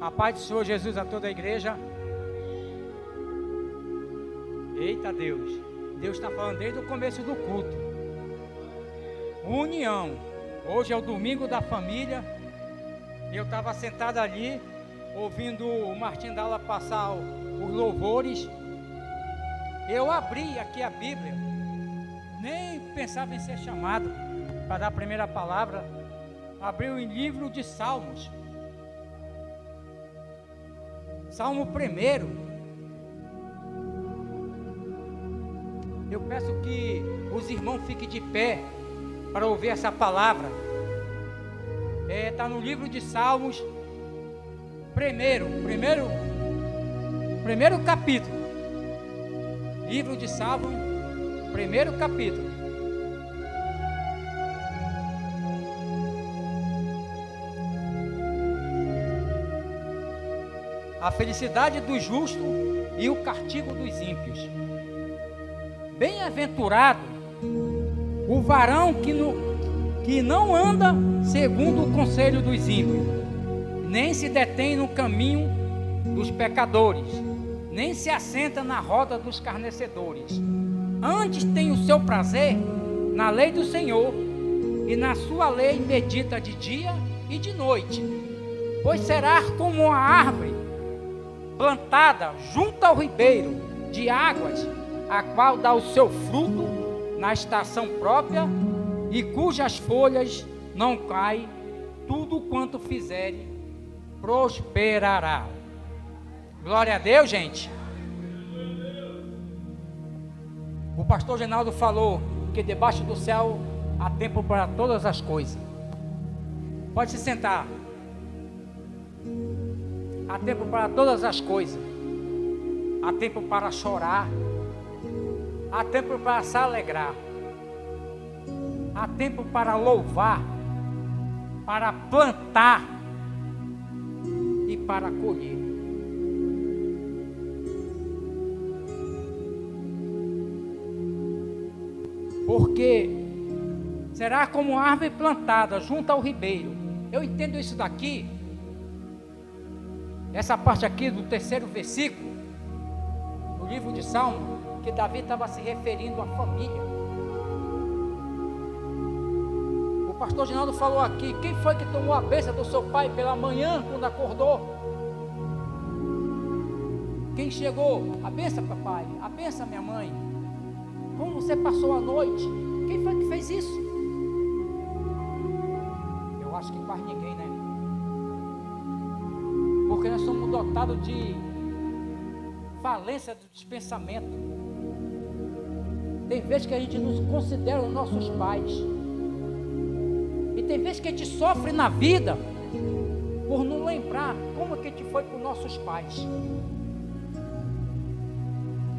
A paz do Senhor Jesus a toda a igreja. Eita Deus, Deus está falando desde o começo do culto. União. Hoje é o domingo da família. Eu estava sentado ali, ouvindo o Martim Dalla passar os louvores. Eu abri aqui a Bíblia, nem pensava em ser chamado para dar a primeira palavra. Abri o livro de Salmos. Salmo 1. Eu peço que os irmãos fiquem de pé para ouvir essa palavra. Está no livro de Salmos, primeiro capítulo. Livro de Salmos, primeiro capítulo. A felicidade do justo e o castigo dos ímpios. Bem-aventurado o varão que não anda segundo o conselho dos ímpios, nem se detém no caminho dos pecadores, nem se assenta na roda dos escarnecedores. Antes tem o seu prazer na lei do Senhor, e na sua lei medita de dia e de noite. Pois será como uma árvore plantada junto ao ribeiro de águas, a qual dá o seu fruto na estação própria, e cujas folhas não caem, tudo quanto fizere prosperará. Glória a Deus, gente. O pastor Genaldo falou que debaixo do céu há tempo para todas as coisas. Pode se sentar. Há tempo para todas as coisas. Há tempo para chorar. Há tempo para se alegrar. Há tempo para louvar, para plantar e para colher. Porque será como árvore plantada junto ao ribeiro. Eu entendo isso daqui, essa parte aqui do 3º versículo do livro de Salmo, que Davi estava se referindo à família. O pastor Ginaldo falou aqui: quem foi que tomou a bênção do seu pai pela manhã quando acordou? Quem chegou? A bênção, papai, a bênção, minha mãe. Como você passou a noite? Quem foi que fez isso? Eu acho que quase ninguém, né? Porque nós somos dotados de falência dos pensamentos. Tem vezes que a gente nos considera os nossos pais. E tem vezes que a gente sofre na vida por não lembrar como que a gente foi para os nossos pais.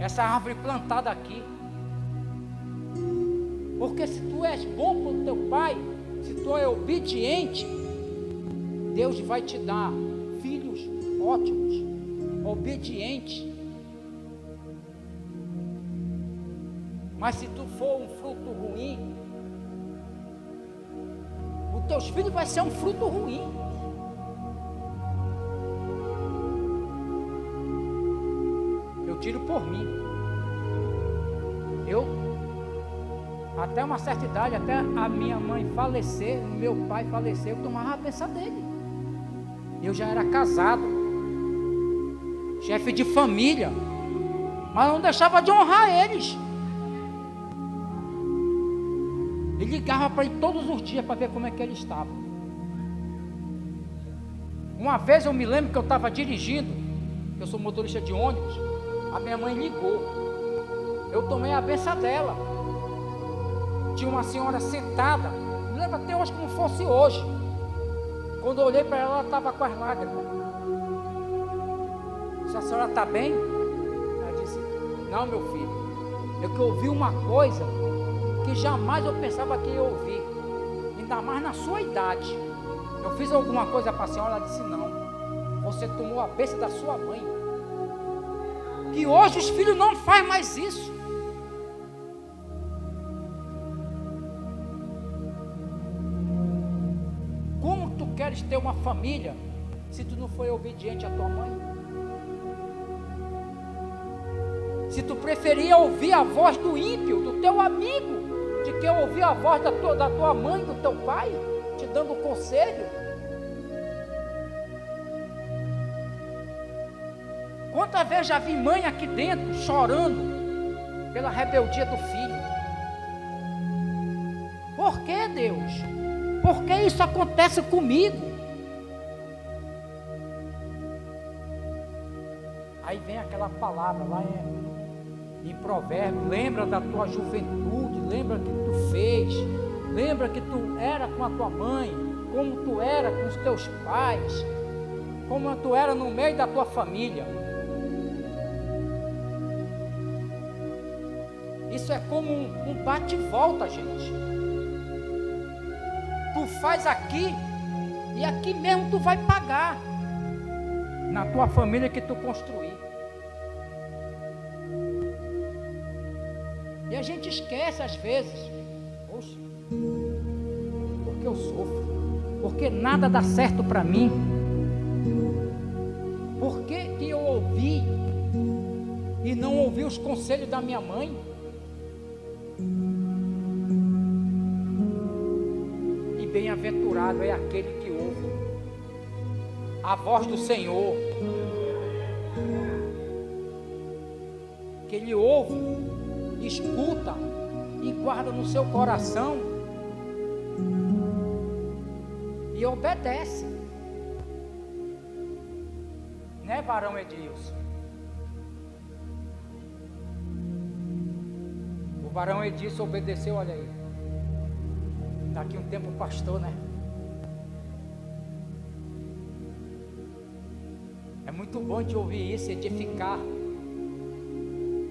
Essa árvore plantada aqui. Porque se tu és bom para o teu pai, se tu é obediente, Deus vai te dar filhos ótimos, obedientes. Mas se tu for um fruto ruim, os teus filhos vão ser um fruto ruim. Eu tiro por mim. Até uma certa idade, até a minha mãe falecer, o meu pai falecer, eu tomava a bênção dele. Eu já era casado, chefe de família, mas não deixava de honrar eles. E ligava para ele todos os dias para ver como é que ele estava. Uma vez eu me lembro que eu estava dirigindo, eu sou motorista de ônibus, a minha mãe ligou, eu tomei a bênção dela. Tinha uma senhora sentada, me lembro até hoje como fosse hoje. Quando eu olhei para ela, ela estava com as lágrimas. Disse: a senhora está bem? Ela disse: não, meu filho, eu que ouvi uma coisa que jamais eu pensava que ia ouvir, ainda mais na sua idade. Eu fiz alguma coisa para a senhora? Ela disse: não, você tomou a bênção da sua mãe. Que hoje os filhos não fazem mais isso. Como tu queres ter uma família se tu não foi obediente à tua mãe? Se tu preferia ouvir a voz do ímpio, do teu amigo, de que ouvir a voz da tua mãe, do teu pai, te dando conselho. Quantas vezes já vi mãe aqui dentro chorando pela rebeldia do filho? Por que, Deus? Por que isso acontece comigo? Aí vem aquela palavra lá em Provérbios: lembra da tua juventude, lembra que tu fez, lembra que tu era com a tua mãe, como tu era com os teus pais, como tu era no meio da tua família. Isso é como um bate e volta, gente. Tu faz aqui e aqui mesmo tu vai pagar na tua família que tu construir. E a gente esquece às vezes, poxa, porque eu sofro, porque nada dá certo para mim, por que eu ouvi e não ouvi os conselhos da minha mãe? E bem-aventurado é aquele que ouve a voz do Senhor, que ele ouve, escuta e guarda no seu coração e obedece, né, varão Edilson? O varão Edilson obedeceu, olha aí, daqui um tempo pastor, né? É muito bom de ouvir isso, edificar.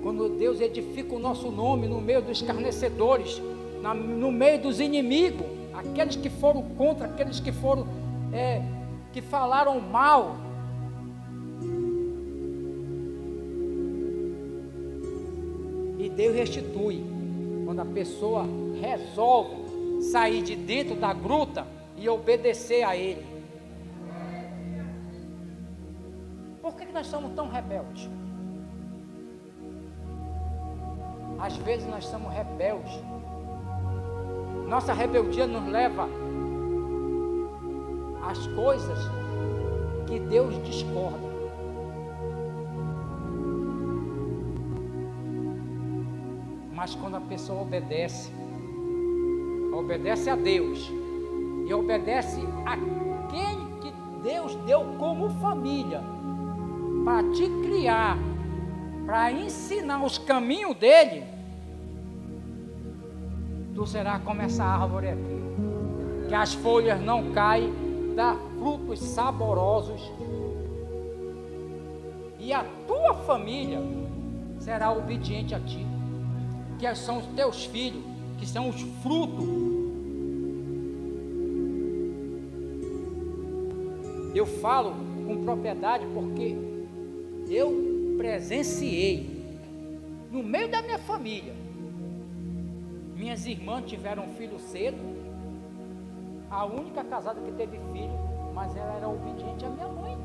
Quando Deus edifica o nosso nome no meio dos escarnecedores, no meio dos inimigos, aqueles que foram contra, aqueles que foram, que falaram mal. E Deus restitui, quando a pessoa resolve sair de dentro da gruta e obedecer a Ele. Por que nós somos tão rebeldes? Às vezes nós somos rebeldes. Nossa rebeldia nos leva às coisas que Deus discorda. Mas quando a pessoa obedece a Deus e obedece àquele que Deus deu como família para te criar, para ensinar os caminhos dele, tu será como essa árvore aqui, que as folhas não caem, dá frutos saborosos, e a tua família será obediente a ti, que são os teus filhos, que são os frutos. Eu falo com propriedade porque eu presenciei no meio da minha família. Minhas irmãs tiveram um filho cedo, a única casada que teve filho, mas ela era obediente à minha mãe.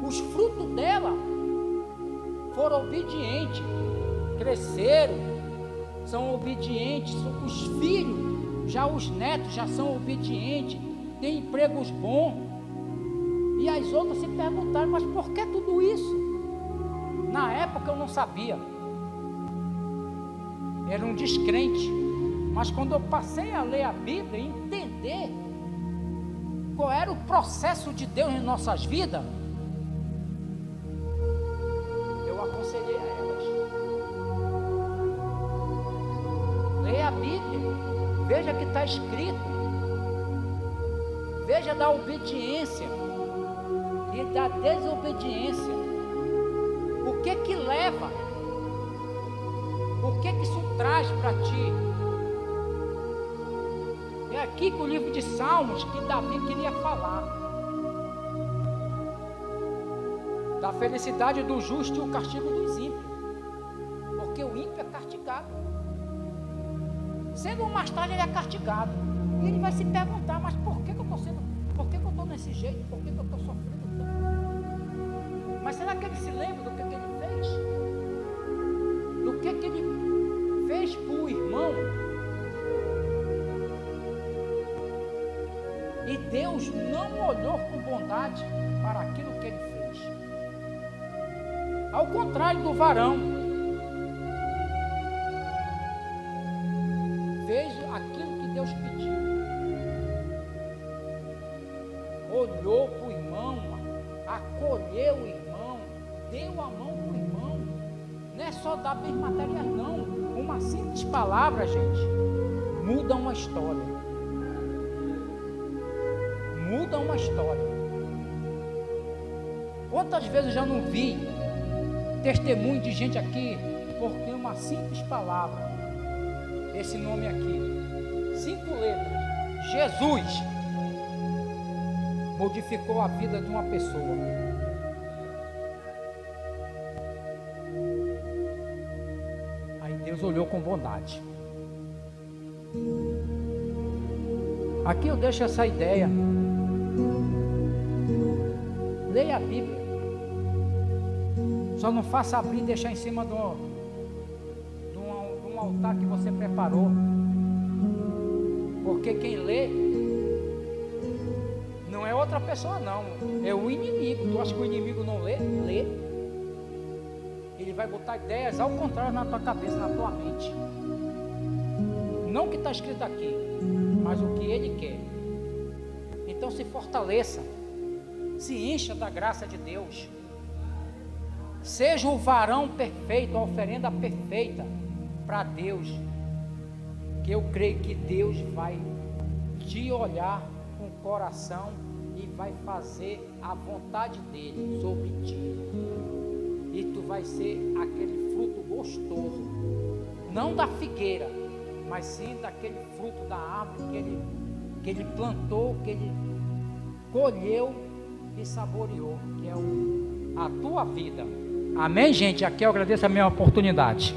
Os frutos dela foram obedientes, cresceram, são obedientes. Os filhos, já os netos já são obedientes, têm empregos bons. E as outras se perguntaram: mas por que tudo isso? Na época eu não sabia, era um descrente. Mas quando eu passei a ler a Bíblia e entender qual era o processo de Deus em nossas vidas, eu aconselhei a elas: leia a Bíblia, veja que está escrito, veja da obediência e da desobediência, o que que leva, o que que isso traz para ti. É aqui que o livro de Salmos, que Davi queria falar da felicidade do justo e o castigo dos ímpios, porque o ímpio é castigado, cedo ou mais tarde ele é castigado, e ele vai se perguntar: mas por que eu estou sendo desse jeito? Por que eu estou sofrendo tanto? Mas será que ele se lembra do que ele fez? Do que ele fez para o irmão? E Deus não olhou com bondade para aquilo que ele fez. Ao contrário do varão, fez aquilo que Deus pediu. Olhou para o irmão, acolheu o irmão, deu a mão para o irmão. Não é só dar bens materiais, não. Uma simples palavra, gente, muda uma história. Muda uma história. Quantas vezes eu já não vi testemunho de gente aqui, porque uma simples palavra, esse nome aqui, 5 letras, Jesus, modificou a vida de uma pessoa. Aí Deus olhou com bondade. Aqui eu deixo essa ideia. Leia a Bíblia. Só não faça abrir e deixar em cima de um altar que você preparou. Porque quem lê não é outra pessoa, não. É o inimigo. Tu acha que o inimigo não lê? Lê. Ele vai botar ideias ao contrário na tua cabeça, na tua mente. Não o que está escrito aqui, mas o que ele quer. Então se fortaleça. Se encha da graça de Deus. Seja o varão perfeito, a oferenda perfeita para Deus. Que eu creio que Deus vai te olhar com o coração e vai fazer a vontade dele sobre ti. E tu vai ser aquele fruto gostoso. Não da figueira, mas sim daquele fruto da árvore que ele plantou, que ele colheu e saboreou, que é a tua vida. Amém, gente? Aqui eu agradeço a minha oportunidade.